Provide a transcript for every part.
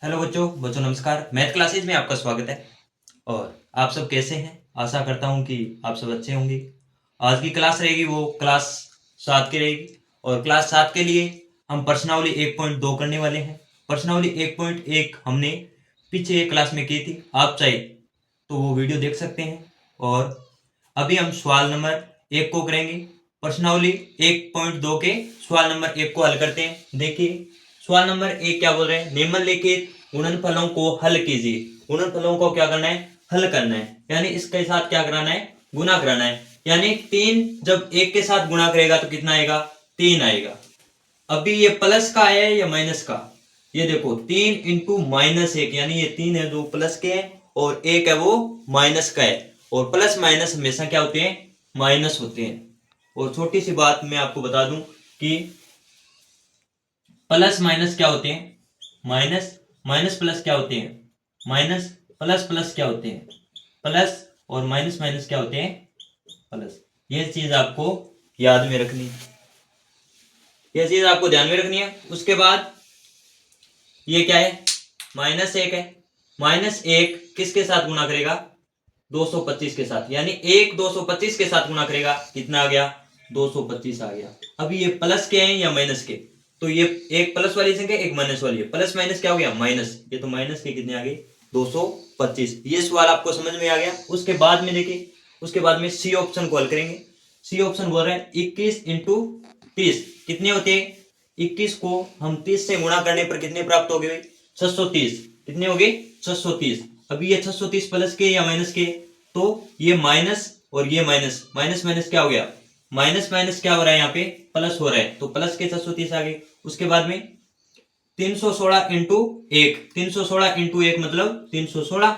Hello बच्चों नमस्कार। Math classes में आपका स्वागत है। और आप सब कैसे हैं? आशा करता हूं कि आप सब अच्छे होंगे। आज की क्लास रहेगी वो क्लास 7 की रहेगी। और क्लास 7 के लिए हम प्रश्नावली 1.2 करने वाले हैं। प्रश्नावली 1.1 हमने पीछे क्लास में की थी, आप चाहे तो वो वीडियो देख सकते हैं। और अभी हम सवाल नंबर 1 को करेंगे। प्रश्नावली 1.2 के सवाल नंबर 1 को हल करते हैं। देखिए सवाल नंबर 1 क्या बोल रहे हैं, निम्नलिखित गुणनफलों को हल कीजिए। गुणनफलों को क्या करना है, हल करना है, यानी इसके साथ क्या कराना है, गुना कराना है। यानी 3 जब 1 के साथ गुणा करेगा तो कितना आएगा, 3 आएगा। अभी ये प्लस का है या माइनस का, ये देखो 3 इंटू -1, यानी ये 3 है जो प्लस के है और 1 है वो माइनस का है। और प्लस माइनस हमेशा क्या होते हैं, माइनस होते हैं। और छोटी सी बात मैं आपको बता दूं कि प्लस माइनस क्या होते हैं, माइनस माइनस प्लस क्या होते हैं, माइनस प्लस प्लस क्या होते हैं, प्लस। और माइनस माइनस क्या होते हैं, प्लस। ये चीज आपको याद में रखनी है, ये चीज आपको ध्यान में रखनी है। उसके बाद ये क्या है, -1 है। -1 किसके साथ गुणा करेगा, 225 के साथ, यानी 1 225 के साथ गुणा करेगा, कितना आ गया, 225 आ गया। अभी ये प्लस के हैं या माइनस के, तो ये एक प्लस वाली संख्या एक माइनस वाली है, प्लस माइनस क्या हो गया, माइनस। ये तो माइनस के कितने आ गए, 225। ये सवाल आपको समझ में आ गया। उसके बाद में देखिए, उसके बाद में सी ऑप्शन को हल करेंगे। सी ऑप्शन बोल रहे हैं 21 इंटू 30 कितने होते हैं, 21 को हम 30 से गुणा करने पर कितने प्राप्त हो गए, 630। कितने हो गए, 630। अभी ये 630 प्लस के या माइनस के, तो ये माइनस और ये माइनस, माइनस माइनस क्या हो गया, माइनस माइनस क्या हो रहा है, यहाँ पे प्लस हो रहा है, तो प्लस के 630 आ गए। उसके बाद में 316 इंटू 1, 316 इंटू 1 मतलब 316।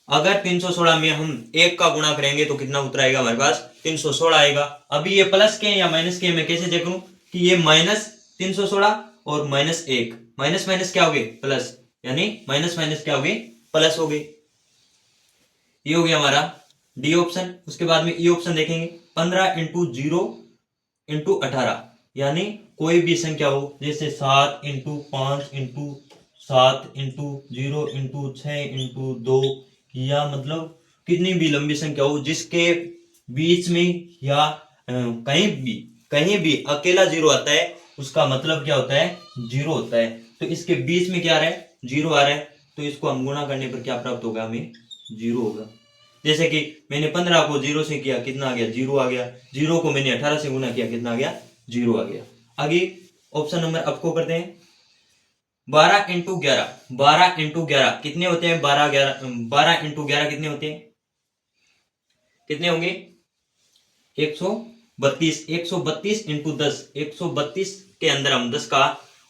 अगर 316 में हम 1 का गुणा करेंगे तो कितना उत्तर आएगा हमारे पास, 316 आएगा। अभी ये प्लस के या माइनस के मैं कैसे देख लूं कि ये -316 और -1, माइनस माइनस क्या हो गए, प्लस, यानी माइनस माइनस क्या हो गए, प्लस हो गए। ये हो गया हमारा डी ऑप्शन। उसके बाद में ई ऑप्शन देखेंगे, 15 इंटू 0 इंटू 18, यानी कोई भी संख्या हो, जैसे 7 into 5 into 7 into 0 into 6 into 2, या मतलब कितनी भी लंबी संख्या हो जिसके बीच में या कहीं भी अकेला जीरो आता है, उसका मतलब क्या होता है, जीरो होता है। तो इसके बीच में क्या आ रहा है, जीरो आ रहा है, तो इसको हम गुणा करने पर क्या प्राप्त होगा, हमें जीरो होगा। जैसे कि मैंने 15 को 0 से किया, कितना आ गया, जीरो आ गया। 0 को मैंने 18 से गुना किया, कितना आ गया, जीरो आ गया। आगे ऑप्शन नंबर आपको करते हैं 12 इंटू 11, 12 इंटू 11 कितने होते हैं, 12 इंटू 11 कितने होते हैं, कितने होंगे, 132। 132 इंटू 10, 132 के अंदर हम 10 का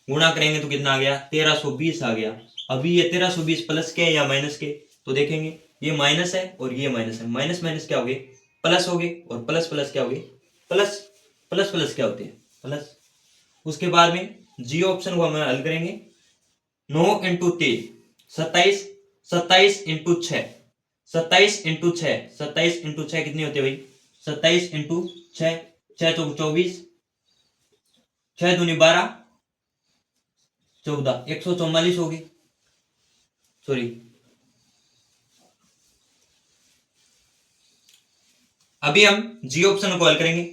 गुणा करेंगे तो कितना आ गया, 1320 आ गया। अभी ये 1320 प्लस के या माइनस के, तो देखेंगे ये माइनस है और ये माइनस है, माइनस माइनस क्या हो गए, प्लस हो गए, और प्लस प्लस क्या हो गए, प्लस। प्लस प्लस क्या होते हैं, प्लस। उसके बाद में जी ऑप्शन को हम हल करेंगे, 9 इंटू 3 27, 27 इंटू 6, 27 इंटू 6, 27 इंटू 6 कितने होते हैं भाई, 27 इंटू 6, 6 चौक 24, 6 दूनी 12, 14, 144 होगी, सॉरी। अभी हम जी ऑप्शन को हल करेंगे,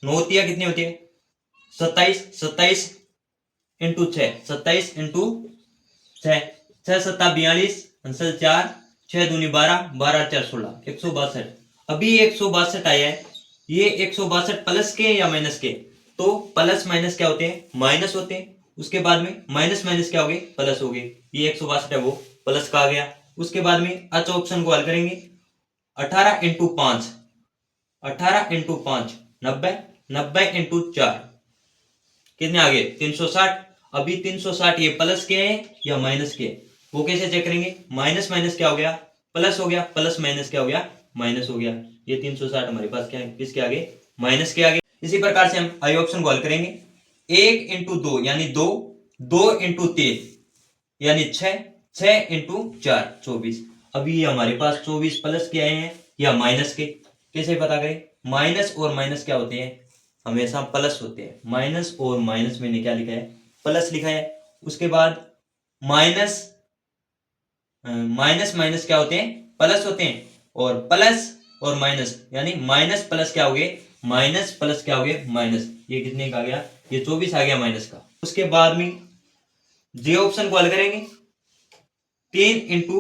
नौतिया कितने होती है, 27, 27 इंटू 6, 27 इंटू 6, 6 7 42, आंसर 4, 6 दूनी 12, 12 4 16, 162। अभी 162 आया है, ये 162 प्लस के या माइनस के, तो प्लस माइनस क्या होते हैं, माइनस होते हैं। उसके बाद में माइनस माइनस क्या हो गए, प्लस हो गए। ये 162 है वो प्लस का आ गया। उसके बाद में अच्छा ऑप्शन को हल करेंगे, 18 इंटू 5, 18 इंटू 5 90, 90 इंटू 4 कितने आ गए, 360। अभी 360 ये प्लस के हैं या माइनस के, वो कैसे चेक करेंगे, माइनस माइनस क्या हो गया, प्लस हो गया, प्लस माइनस क्या हो गया, माइनस हो गया। ये 360 हमारे पास क्या है, किसके आगे, माइनस के आगे। इसी प्रकार से हम आई ऑप्शन को हल करेंगे, 1 इंटू 2 यानी 2, 2 इंटू 3 यानी 6, 6 इंटू 4 24। अभी ये हमारे पास 24 प्लस के आए हैं या माइनस के, कैसे पता करें, माइनस और माइनस क्या होते हैं, हमेशा प्लस होते हैं। माइनस और माइनस मैंने क्या लिखा है, प्लस लिखा है। उसके बाद माइनस माइनस माइनस क्या होते हैं, प्लस होते हैं, और प्लस और माइनस यानी माइनस प्लस क्या हो गए, माइनस प्लस क्या हो गए, माइनस। ये कितने का आ गया, ये 24 आ गया माइनस का। उसके बाद में जे ऑप्शन को हल करेंगे, 3 ×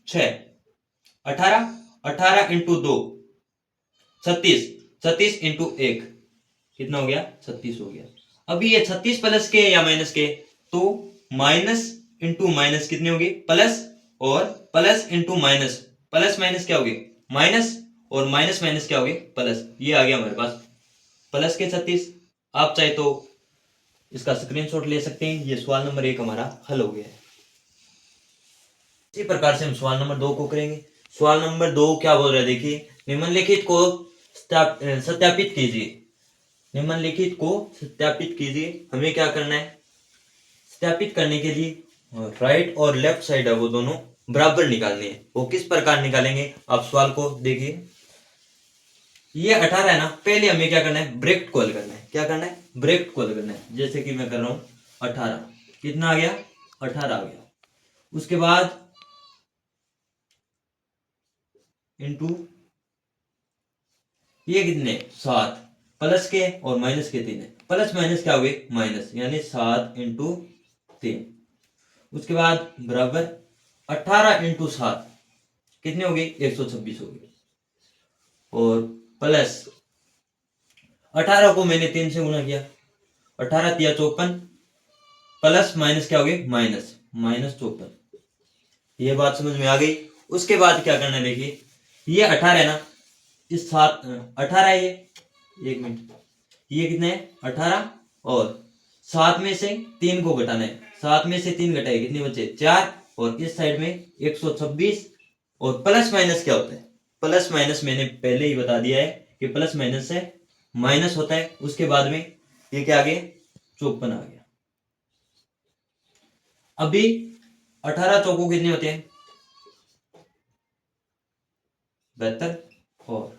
6 18, 18 × 2 36, 36 × 1 कितना हो गया, 36 हो गया। अभी ये 36 प्लस के या माइनस के, तो माइनस इंटू माइनस कितने होगी, प्लस, और plus into minus, plus minus क्या होगी, माइनस, और माइनस माइनस क्या होगी, प्लस। ये आ गया हमारे पास प्लस के 36। आप चाहे तो इसका स्क्रीनशॉट ले सकते हैं। ये सवाल नंबर 1 हमारा हल हो गया है। इसी प्रकार से हम सवाल नंबर 2 को करेंगे। सवाल नंबर 2 क्या बोल रहा है, देखिए, निम्नलिखित को सत्यापित कीजिए। निम्नलिखित को सत्यापित कीजिए। हमें क्या करना है, सत्यापित करने के लिए राइट और लेफ्ट साइड है वो दोनों बराबर निकालने हैं। वो किस प्रकार निकालेंगे, आप सवाल को देखिए। ये 18 है ना, पहले हमें क्या करना है, ब्रैकेट को हल करना है। क्या करना है, ब्रैकेट को हल करना है। जैसे कि मैं कर रहा हूं 18, कितना आ गया, 18 आ गया। उसके बाद इंटू ये कितने, 7, प्लस के और माइनस के 3 है, प्लस माइनस क्या हो गए, माइनस, यानी 7 × 3। उसके बाद बराबर 18 × 7 कितने हो गए, 126 हो गए। और प्लस 18 को मैंने 3 से गुणा किया, 18 × 3 = 54, प्लस माइनस क्या हो गए, माइनस, -54। ये बात समझ में आ गई। उसके बाद क्या करना है, देखिए, ये 18 है ना, इस 7 18 है ये, 1 मिनट, ये कितने है, 18, और 7 में से 3 को घटाना है, 7 में से 3 घटाए कितने बचे, 4, और इस साइड में 126। और प्लस माइनस क्या होता है, प्लस माइनस मैंने पहले ही बता दिया है कि प्लस माइनस से माइनस होता है। उसके बाद में ये क्या आ गया, 54 आ गया। अभी 18 चौको कितने होते हैं, 72, और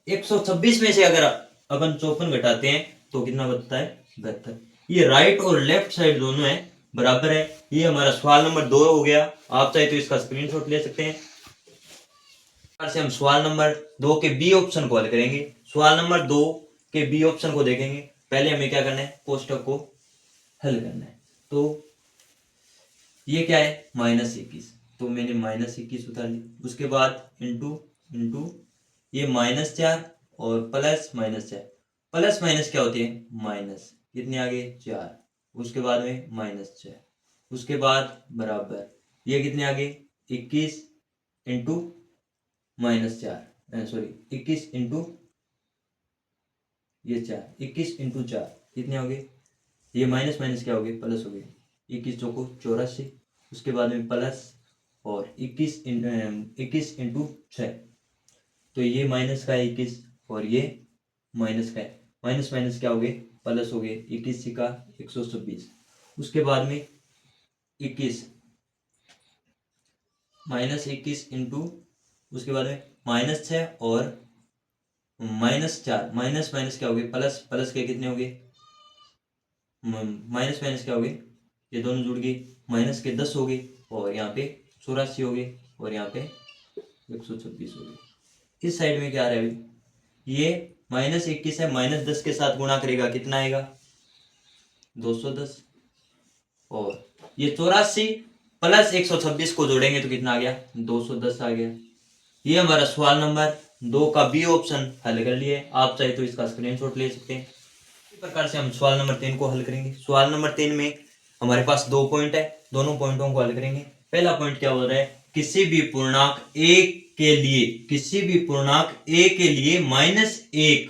126 में से अगर अपन 54 घटाते हैं तो कितना बचता है, 72। ये राइट और लेफ्ट साइड दोनों है बराबर है। ये हमारा सवाल नंबर 2 हो गया। आप चाहे तो इसका स्क्रीनशॉट ले सकते हैं। से हम सवाल नंबर 2 के बी ऑप्शन को हल करेंगे। सवाल नंबर 2 के बी ऑप्शन को देखेंगे। पहले हमें क्या करना है, कोष्टक को हल करना है। तो ये क्या है, -21, तो मैंने -21 उतार ली। उसके बाद इंटू इंटू ये -4 और प्लस -4, प्लस माइनस क्या होती है, माइनस, कितने आ गए, 4। उसके बाद में -6, उसके बाद बराबर ये कितने आ गए, 21 इंटू -4, सॉरी 21 इंटू ये 4, 21 इंटू 4 कितने हो गए, ये माइनस माइनस क्या हो गए, प्लस हो गए, 21 चौको 84। उसके बाद में प्लस और 21 इंटू 6, तो ये माइनस का है 21 और ये माइनस का है, माइनस माइनस क्या हो गए, प्लस हो गए, 21 का 126। उसके बाद में 21 -21 इंटू, उसके बाद में -6 और -4, माइनस माइनस क्या हो गए, प्लस, प्लस के कितने हो गए, माइनस माइनस क्या हो गए, ये दोनों जुड़ गए, माइनस के 10 हो गए, और यहाँ पे 84 हो गए, और यहाँ पे 126 हो गए। इस साइड में क्या आ रहा है अभी, ये -21 है, -10 के साथ गुणा करेगा कितना आएगा, 210, और ये 84 प्लस 126 को जोड़ेंगे तो कितना आ गया, 210 आ गया। ये हमारा सवाल नंबर 2 का बी ऑप्शन हल कर लिए। आप चाहे तो इसका स्क्रीनशॉट ले सकते हैं। इसी प्रकार से हम सवाल नंबर 3 को हल करेंगे। सवाल नंबर 3 में हमारे पास 2 पॉइंट है, दोनों पॉइंटों को हल करेंगे। पहला पॉइंट क्या बोल रहा है, किसी भी पूर्णांक a के लिए, किसी भी पूर्णांक a के लिए -1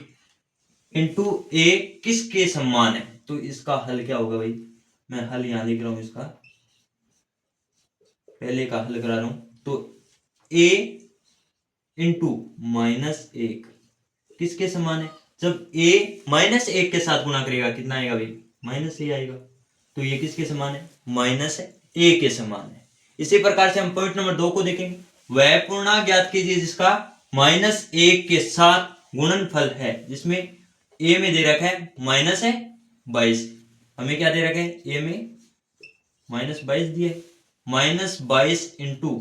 इंटू a किसके समान है। तो इसका हल क्या होगा भाई, मैं हल यहां लिख रहा हूं, इसका पहले का हल करा रहा हूं। तो a इंटू -1 किसके समान है, जब a -1 के साथ गुणा करेगा कितना आएगा भाई, -a आएगा। तो ये किसके समान है, -a के समान है। इसी प्रकार से हम पॉइंट नंबर 2 को देखेंगे। वह पूर्णांक ज्ञात कीजिए जिसका -1 के साथ गुणनफल है, जिसमें a में दे रखा है -22, हमें क्या दे रखा है, a में -22 दिए, -22 इंटू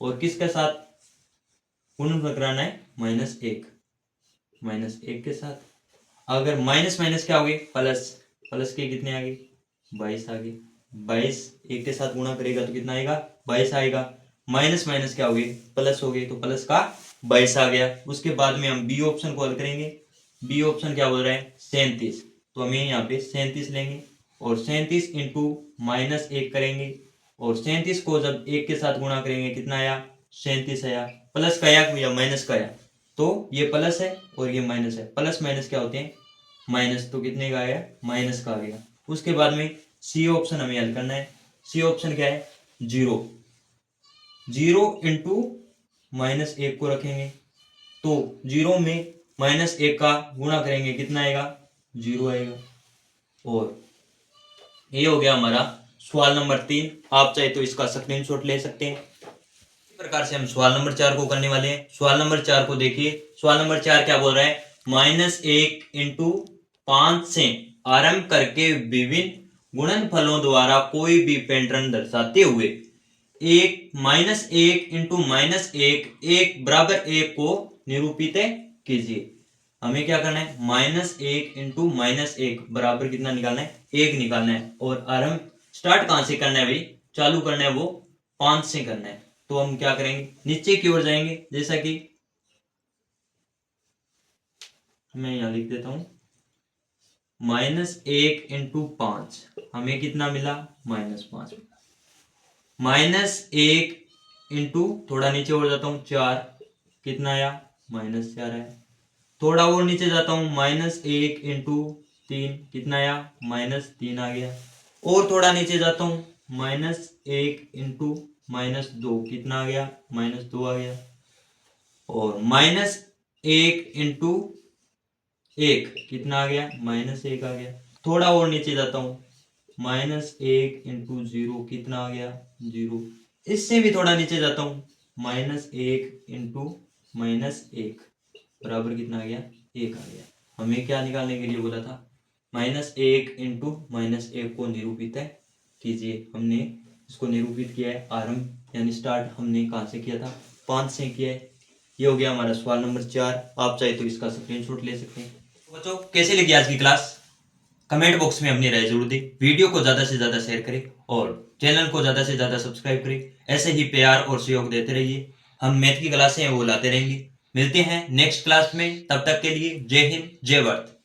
और किसके साथ गुणनफल कराना है, -1, -1 के साथ। अगर माइनस माइनस क्या हो गए, प्लस, प्लस के कितने आ गए, 22 आ गए। 22 1 के साथ गुणा करेगा तो कितना आएगा, 22 आएगा। माइनस माइनस क्या हो गए, प्लस हो गए, तो प्लस का 22 आ गया। उसके बाद में हम बी ऑप्शन को हल करेंगे। बी ऑप्शन क्या बोल रहा है, 37, तो हमें यहाँ पे 37 लेंगे और 37 इंटू -1 करेंगे और 37 को जब 1 के साथ गुणा करेंगे कितना आया, 37 आया। प्लस का आया या माइनस का आया, तो ये प्लस है और ये माइनस है। प्लस माइनस क्या होते हैं, माइनस, तो कितने का आया, माइनस का आ गया। उसके बाद में सी ऑप्शन हमें हल करना है। सी ऑप्शन क्या है, 0, 0 इंटू -1 को रखेंगे तो 0 में -1 का गुणा करेंगे कितना आएगा, 0 आएगा। और ये हो गया हमारा सवाल नंबर 3। आप चाहे तो इसका स्क्रीनशॉट ले सकते हैं। इस प्रकार से हम सवाल नंबर 4 को करने वाले हैं। सवाल नंबर 4 को देखिए। सवाल नंबर 4 क्या बोल रहा है, -1 इंटू 5 से आरंभ करके विभिन्न गुणनफलों द्वारा कोई भी पैटर्न दर्शाते हुए -1 इंटू -1 बराबर 1 को निरूपित कीजिए। हमें क्या करना है, -1 इंटू -1 बराबर कितना निकालना है, 1 निकालना है। और आरंभ स्टार्ट कहां से करना है भाई, चालू करना है वो 5 से करना है। तो हम क्या करेंगे, नीचे की ओर जाएंगे। जैसा कि मैं यहां लिख देता हूं, -1 इंटू 5 हमें कितना मिला, -5 मिला। -1 इंटू, थोड़ा नीचे और जाता हूं, 4 कितना आया, -4 आया। थोड़ा और नीचे जाता हूं, -1 इंटू 3 कितना आया, -3 आ गया। और थोड़ा नीचे जाता हूं, -1 इंटू -2 कितना आ गया, -2 आ गया। और -1 इंटू 1 कितना आ गया, -1 आ गया। थोड़ा और नीचे जाता हूं, -1 इंटू 0 कितना आ गया, 0। इससे भी थोड़ा नीचे जाता हूं, -1 इंटू -1 बराबर कितना आ गया, 1 आ गया। हमें क्या निकालने के लिए बोला था, -1 इंटू -1 को निरूपित कीजिए। हमने इसको निरूपित किया है। आरंभ यानी स्टार्ट हमने कहां से किया था, 5 से किया है। ये हो गया हमारा सवाल नंबर 4। आप चाहे तो इसका स्क्रीनशॉट ले सकते हैं। बच्चों कैसे लगी आज की क्लास, कमेंट बॉक्स में अपनी राय जरूर दें। वीडियो को ज्यादा से ज्यादा शेयर करें और चैनल को ज्यादा से ज्यादा सब्सक्राइब करें। ऐसे ही प्यार और सहयोग देते रहिए। हम मैथ की क्लासें हैं वो लाते रहेंगे। मिलते हैं नेक्स्ट क्लास में, तब तक के लिए जय हिंद जय भारत।